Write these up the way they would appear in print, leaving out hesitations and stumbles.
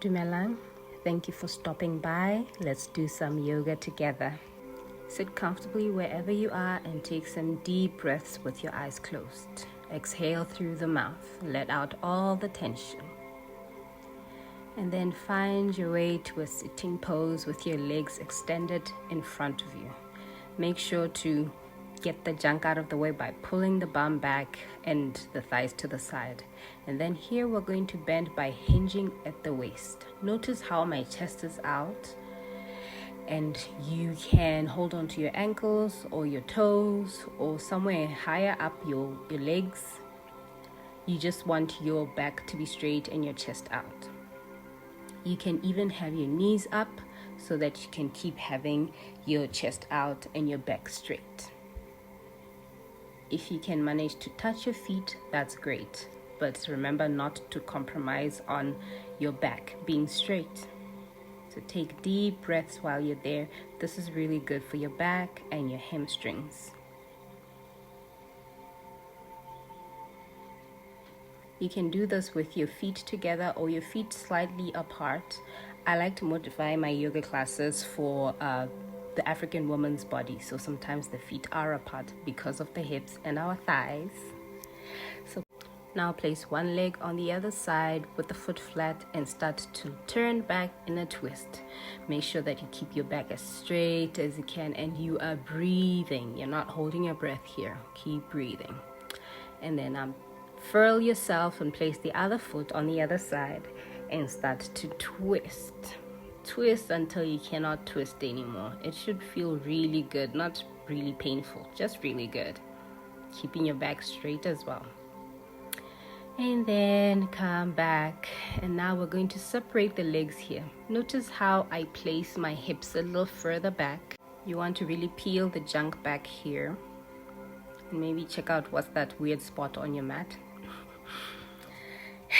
Dumelang, thank you for stopping by. Let's do some yoga together. Sit comfortably wherever you are and take some deep breaths with your eyes closed. Exhale through the mouth. Let out all the tension. And then find your way to a sitting pose with your legs extended in front of you. Make sure to get the junk out of the way by pulling the bum back and the thighs to the side. And then here we're going to bend by hinging at the waist. Notice how my chest is out, and you can hold on to your ankles or your toes or somewhere higher up your legs. You just want your back to be straight and your chest out. You can even have your knees up so that you can keep having your chest out and your back straight. If you can manage to touch your feet, that's great. But remember not to compromise on your back being straight. So take deep breaths while you're there. This is really good for your back and your hamstrings. You can do this with your feet together or your feet slightly apart. I like to modify my yoga classes for the African woman's body. So sometimes the feet are apart because of the hips and our thighs. So now place one leg on the other side with the foot flat and start to turn back in a twist. Make sure that you keep your back as straight as you can and you are breathing. You're not holding your breath here. Keep breathing. And then furl yourself and place the other foot on the other side and start to twist. Twist until you cannot twist anymore. It should feel really good, not really painful, just really good. Keeping your back straight as well. And then come back. And now we're going to separate the legs here. Notice how I place my hips a little further back. You want to really peel the junk back here. And maybe check out what's that weird spot on your mat.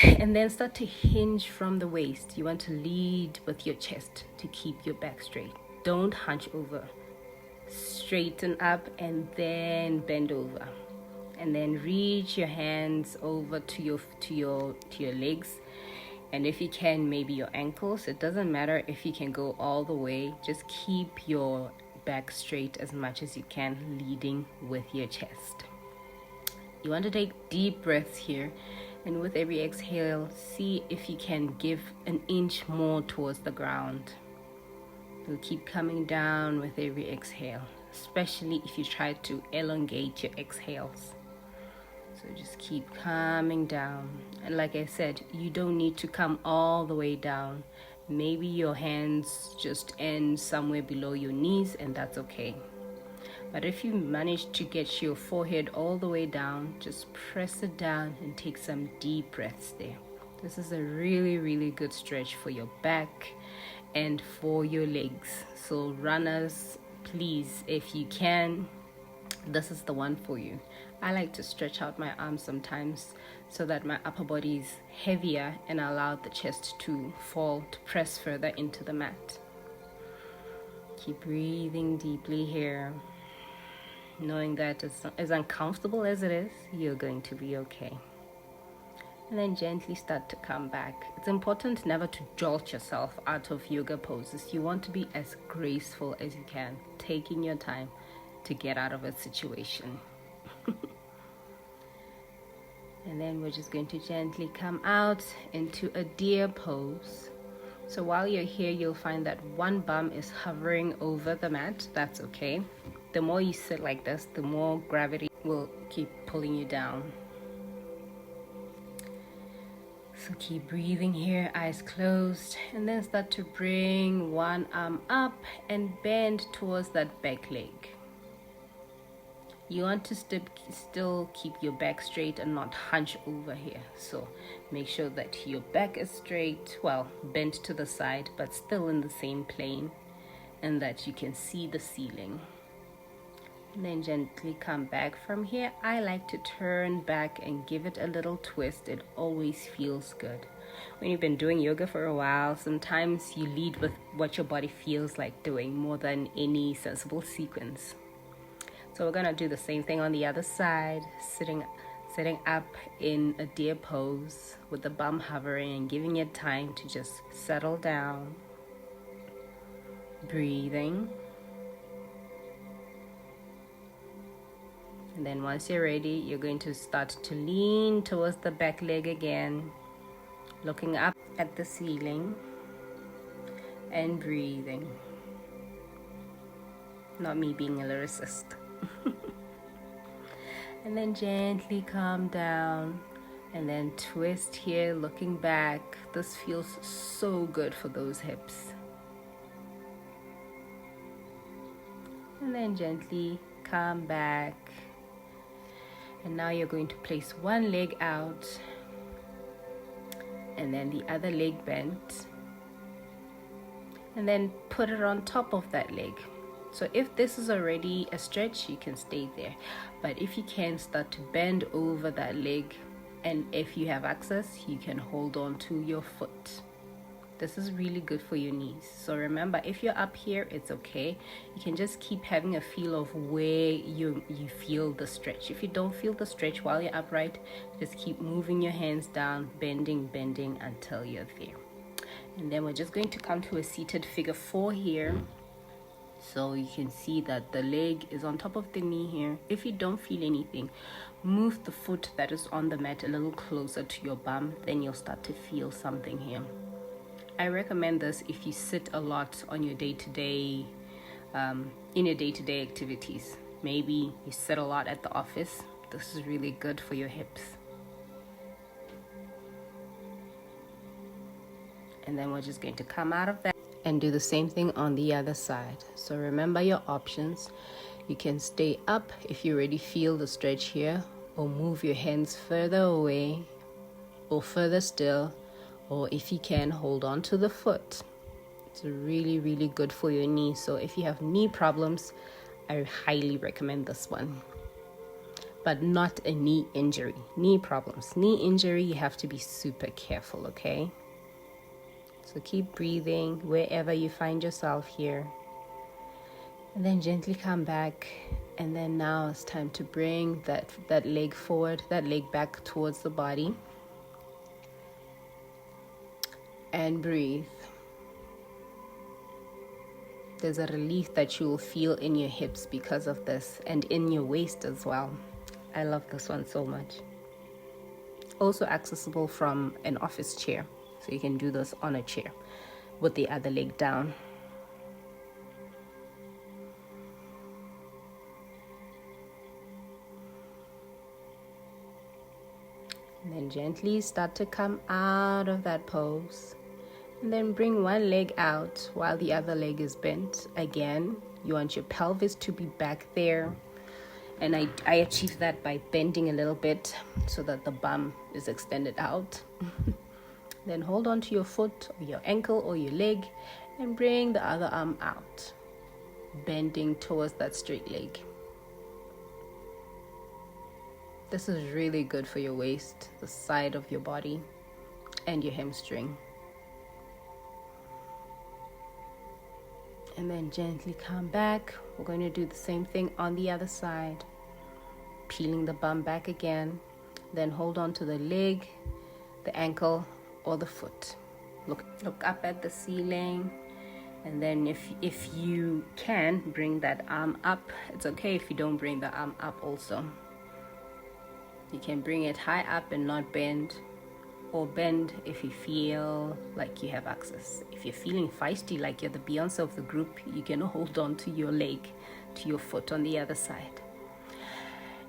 And then start to hinge from the waist. You want to lead with your chest to keep your back straight. Don't hunch over. Straighten up and then bend over. And then reach your hands over to your legs. And if you can, maybe your ankles. It doesn't matter if you can go all the way. Just keep your back straight as much as you can, leading with your chest. You want to take deep breaths here. And with every exhale, see if you can give an inch more towards the ground. You'll keep coming down with every exhale, especially if you try to elongate your exhales. So just keep coming down. And like I said, you don't need to come all the way down. Maybe your hands just end somewhere below your knees, and that's okay. But if you manage to get your forehead all the way down, just press it down and take some deep breaths there. This is a really, really good stretch for your back and for your legs. So runners, please, if you can, this is the one for you. I like to stretch out my arms sometimes so that my upper body is heavier and allow the chest to fall, to press further into the mat. Keep breathing deeply here. Knowing that as uncomfortable as it is, you're going to be okay. And then gently start to come back. It's important never to jolt yourself out of yoga poses. You want to be as graceful as you can, taking your time to get out of a situation. And then we're just going to gently come out into a deer pose. So while you're here, you'll find that one bum is hovering over the mat. That's okay. The more you sit like this, the more gravity will keep pulling you down. So keep breathing here, eyes closed, and then start to bring one arm up and bend towards that back leg. You want to still keep your back straight and not hunch over here. So make sure that your back is straight, bent to the side, but still in the same plane, and that you can see the ceiling. And then gently come back from here. I like to turn back and give it a little twist. It always feels good. When you've been doing yoga for a while, sometimes you lead with what your body feels like doing more than any sensible sequence. So we're gonna do the same thing on the other side, sitting up in a deer pose with the bum hovering and giving it time to just settle down. Breathing. And then once you're ready, you're going to start to lean towards the back leg again, looking up at the ceiling and breathing. Not me being a lyricist. And then gently calm down and then twist here, looking back. This feels so good for those hips. And then gently come back. And now you're going to place one leg out and then the other leg bent. And then put it on top of that leg. So if this is already a stretch, you can stay there. But if you can, start to bend over that leg. And if you have access, you can hold on to your foot. This is really good for your knees. So remember, if you're up here, it's okay. You can just keep having a feel of where you feel the stretch. If you don't feel the stretch while you're upright, just keep moving your hands down, bending until you're there. And then we're just going to come to a seated figure 4 here. So you can see that the leg is on top of the knee here. If you don't feel anything, move the foot that is on the mat a little closer to your bum. Then you'll start to feel something here. I recommend this if you sit a lot on your day-to-day, in your day-to-day activities. Maybe you sit a lot at the office. This is really good for your hips. And then we're just going to come out of that and do the same thing on the other side. So remember your options. You can stay up if you already feel the stretch here, or move your hands further away or further still, or if you can, hold on to the foot. It's really good for your knee. So if you have knee problems, I highly recommend this one. But not a knee injury. Knee problems. Knee injury, you have to be super careful, okay? So keep breathing wherever you find yourself here. And then gently come back. And then now it's time to bring that leg forward, that leg back towards the body. And breathe. There's a relief that you will feel in your hips because of this, and in your waist as well. I love this one so much. Also accessible from an office chair. So you can do this on a chair with the other leg down. And then gently start to come out of that pose. And then bring one leg out while the other leg is bent. Again, you want your pelvis to be back there. And I achieve that by bending a little bit so that the bum is extended out. Then hold on to your foot or your ankle or your leg and bring the other arm out, bending towards that straight leg. This is really good for your waist, the side of your body, and your hamstring. And then gently come back. We're going to do the same thing on the other side. Peeling the bum back again. Then hold on to the leg, the ankle, or the foot. Look up at the ceiling. And then if you can, bring that arm up. It's okay if you don't bring the arm up also. You can bring it high up and not bend, or bend if you feel like you have access. If you're feeling feisty, like you're the Beyonce of the group, you can hold on to your leg, to your foot on the other side.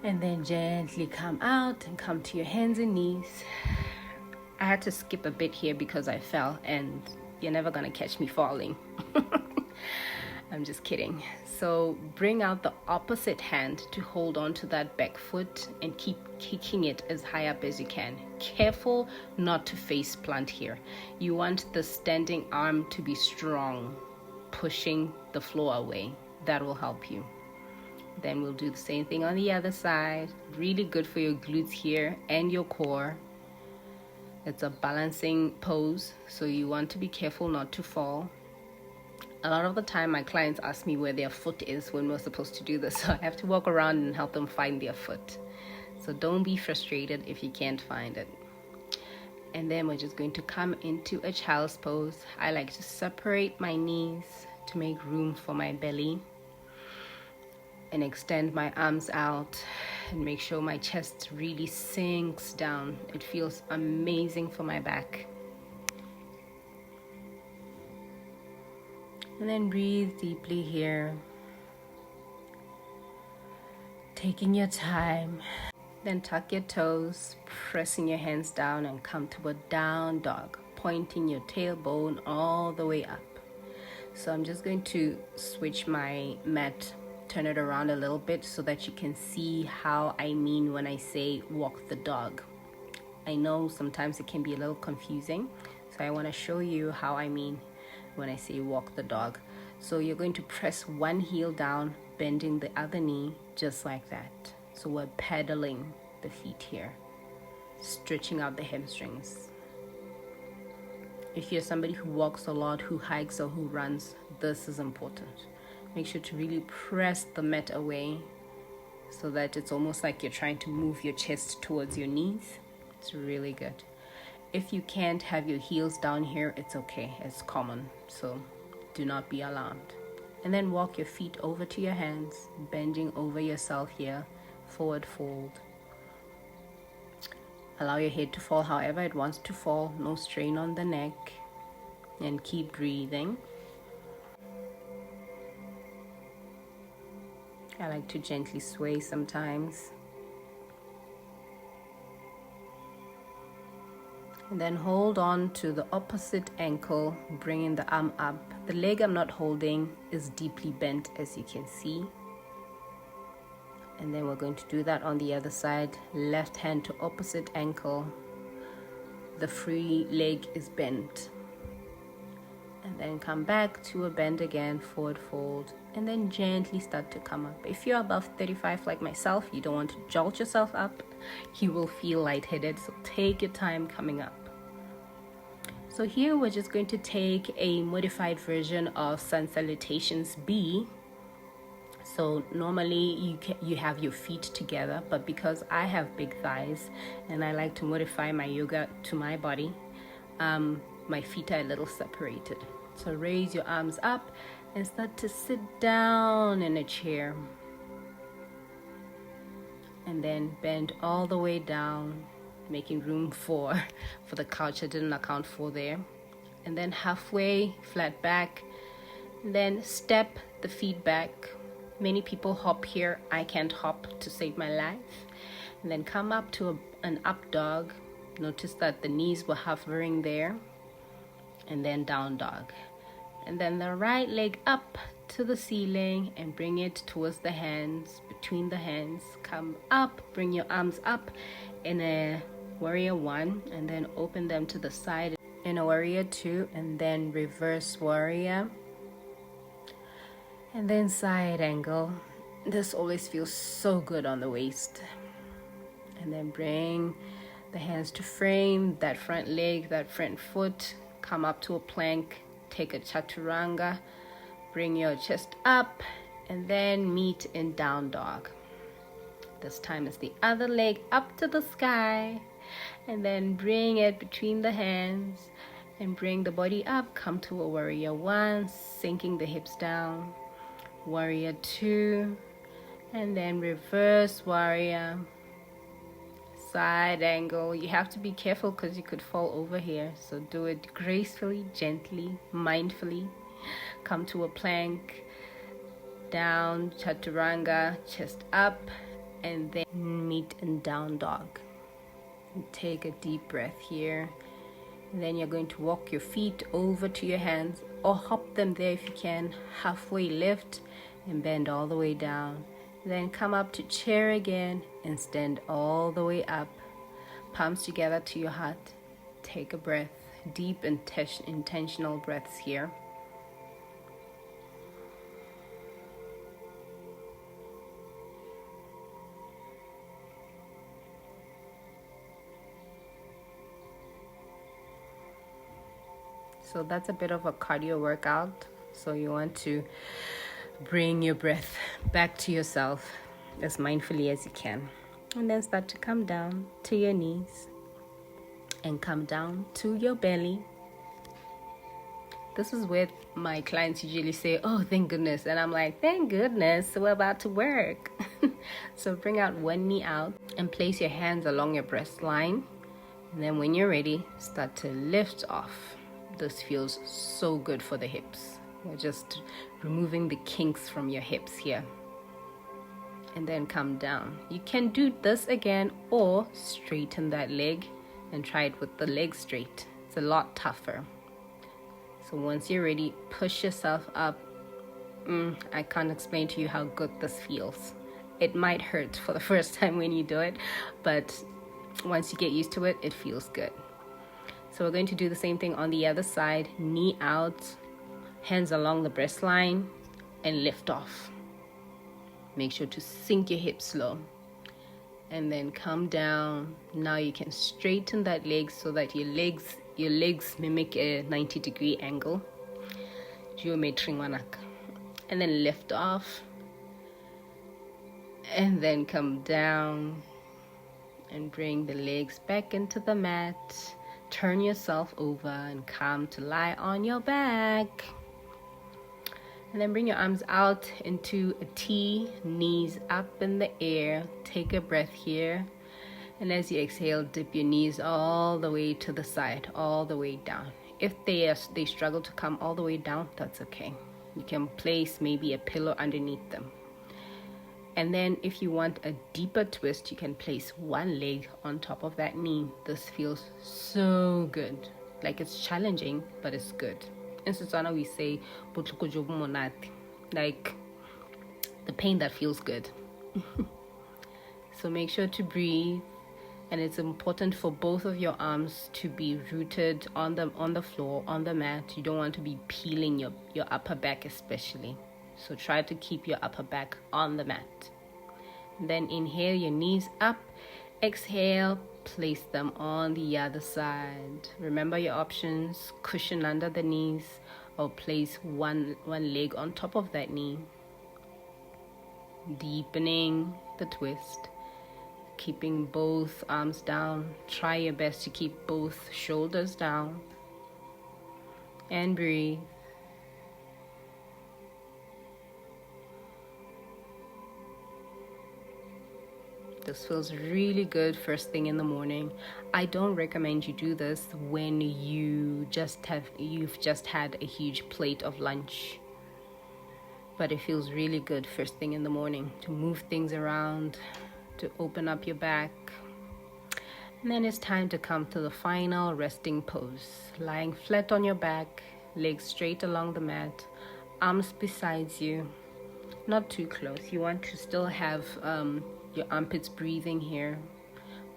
And then gently come out and come to your hands and knees. I had to skip a bit here because I fell, and you're never gonna catch me falling. I'm just kidding. So bring out the opposite hand to hold on to that back foot and keep kicking it as high up as you can. Careful not to face plant here. You want the standing arm to be strong, pushing the floor away. That will help you. Then we'll do the same thing on the other side. Really good for your glutes here and your core. It's a balancing pose, so you want to be careful not to fall. A lot of the time my clients ask me where their foot is when we're supposed to do this, so I have to walk around and help them find their foot. So don't be frustrated if you can't find it. And then we're just going to come into a child's pose. I like to separate my knees to make room for my belly and extend my arms out and make sure my chest really sinks down. It feels amazing for my back. And then breathe deeply here, taking your time. Then tuck your toes, pressing your hands down and come to a down dog, pointing your tailbone all the way up. So I'm just going to switch my mat, turn it around a little bit so that you can see how I mean when I say walk the dog. I know sometimes it can be a little confusing, so I want to show you how I mean when I say walk the dog. So you're going to press one heel down, bending the other knee, just like that. So we're pedaling the feet here, stretching out the hamstrings. If you're somebody who walks a lot, who hikes or who runs, this is important. Make sure to really press the mat away so that it's almost like you're trying to move your chest towards your knees. It's really good. If you can't have your heels down here, it's okay. It's common, so do not be alarmed. And then walk your feet over to your hands, bending over yourself here, forward fold. Allow your head to fall however it wants to fall, no strain on the neck, and keep breathing. I like to gently sway sometimes. And then hold on to the opposite ankle, bringing the arm up. The leg I'm not holding is deeply bent, as you can see. And then we're going to do that on the other side. Left hand to opposite ankle. The free leg is bent. And then come back to a bend again, forward fold, and then gently start to come up. If you're above 35 like myself, you don't want to jolt yourself up, you will feel lightheaded, so take your time coming up. So here we're just going to take a modified version of Sun Salutations B. So normally you have your feet together, but because I have big thighs and I like to modify my yoga to my body, my feet are a little separated. So raise your arms up and start to sit down in a chair. And then bend all the way down, making room for the couch I didn't account for there. And then halfway, flat back. And then step the feet back. Many people hop here. I can't hop to save my life. And then come up to an up dog. Notice that the knees were hovering there. And then down dog. And then the right leg up to the ceiling and bring it towards the hands, between the hands. Come up, bring your arms up in a warrior one, and then open them to the side in a warrior two, and then reverse warrior, and then side angle. This always feels so good on the waist. And then bring the hands to frame that front leg, that front foot. Come up to a plank, take a chaturanga, bring your chest up, and then meet in down dog. This time it's the other leg up to the sky, and then bring it between the hands and bring the body up. Come to a warrior one, sinking the hips down, warrior two, and then reverse warrior, side angle. You have to be careful because you could fall over here, so do it gracefully, gently, mindfully. Come to a plank, down, chaturanga, chest up, and then meet in down dog. And take a deep breath here, and then you're going to walk your feet over to your hands, or hop them there if you can. Halfway lift and bend all the way down. Then come up to chair again and stand all the way up. Palms together to your heart. Take a breath, deep intentional breaths here. So that's a bit of a cardio workout. So you want to bring your breath back to yourself as mindfully as you can. And then start to come down to your knees and come down to your belly. This is where my clients usually say, oh, thank goodness. And I'm like, thank goodness, we're about to work. So bring out one knee out and place your hands along your breast line. And then when you're ready, start to lift off. This feels so good for the hips. We're just removing the kinks from your hips here. And then come down. You can do this again or straighten that leg and try it with the leg straight. It's a lot tougher. So once you're ready, push yourself up. I can't explain to you how good this feels. It might hurt for the first time when you do it, but once you get used to it, it feels good. So we're going to do the same thing on the other side. Knee out, hands along the breast line, and lift off. Make sure to sink your hips slow. And then come down. Now you can straighten that leg so that your legs mimic a 90-degree angle. And then lift off. And then come down and bring the legs back into the mat. Turn yourself over and come to lie on your back. And then bring your arms out into a T, knees up in the air. Take a breath here. And as you exhale, dip your knees all the way to the side, all the way down. If they struggle to come all the way down, that's okay. You can place maybe a pillow underneath them. And then if you want a deeper twist, you can place one leg on top of that knee. This feels so good. Like it's challenging, but it's good. In Setswana, we say, like the pain that feels good. So make sure to breathe. And it's important for both of your arms to be rooted on the floor, on the mat. You don't want to be peeling your upper back especially. So try to keep your upper back on the mat. And then inhale your knees up. Exhale, place them on the other side. Remember your options: cushion under the knees or place one leg on top of that knee. Deepening the twist. Keeping both arms down. Try your best to keep both shoulders down. And breathe. This feels really good first thing in the morning. I don't recommend you do this when you've just had a huge plate of lunch. But it feels really good first thing in the morning to move things around, to open up your back. And then it's time to come to the final resting pose. Lying flat on your back, legs straight along the mat, arms besides you, not too close. You want to still have your armpits breathing here.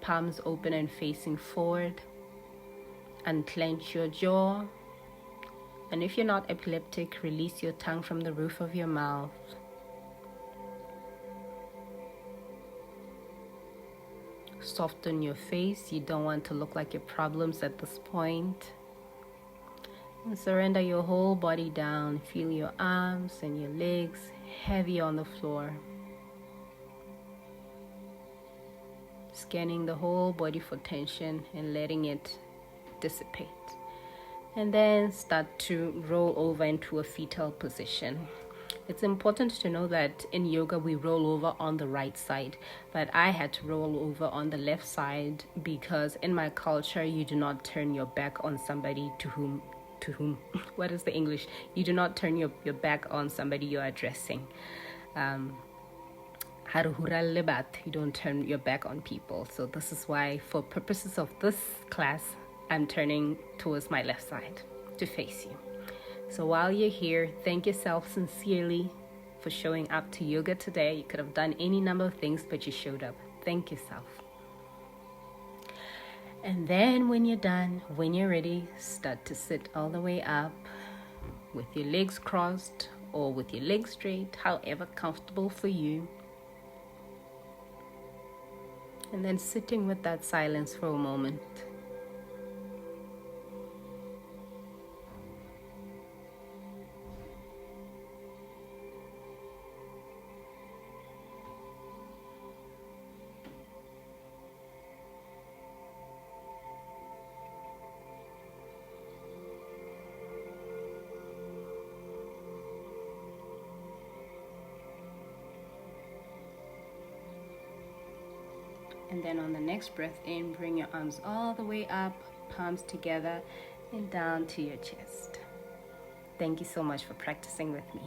Palms open and facing forward. Unclench your jaw. And if you're not epileptic, release your tongue from the roof of your mouth. Soften your face. You don't want to look like your problems at this point. And surrender your whole body down. Feel your arms and your legs heavy on the floor. Scanning the whole body for tension and letting it dissipate. And then start to roll over into a fetal position. It's important to know that in yoga we roll over on the right side, but I had to roll over on the left side because in my culture you do not turn your back on somebody to whom what is the English? You do not turn your back on somebody you're addressing. You don't turn your back on people. So this is why, for purposes of this class, I'm turning towards my left side to face you. So while you're here, thank yourself sincerely for showing up to yoga today. You could have done any number of things, but you showed up. Thank yourself. And then when you're done, when you're ready, start to sit all the way up with your legs crossed or with your legs straight, however comfortable for you. And then sitting with that silence for a moment. And then on the next breath in, bring your arms all the way up, palms together, and down to your chest. Thank you so much for practicing with me.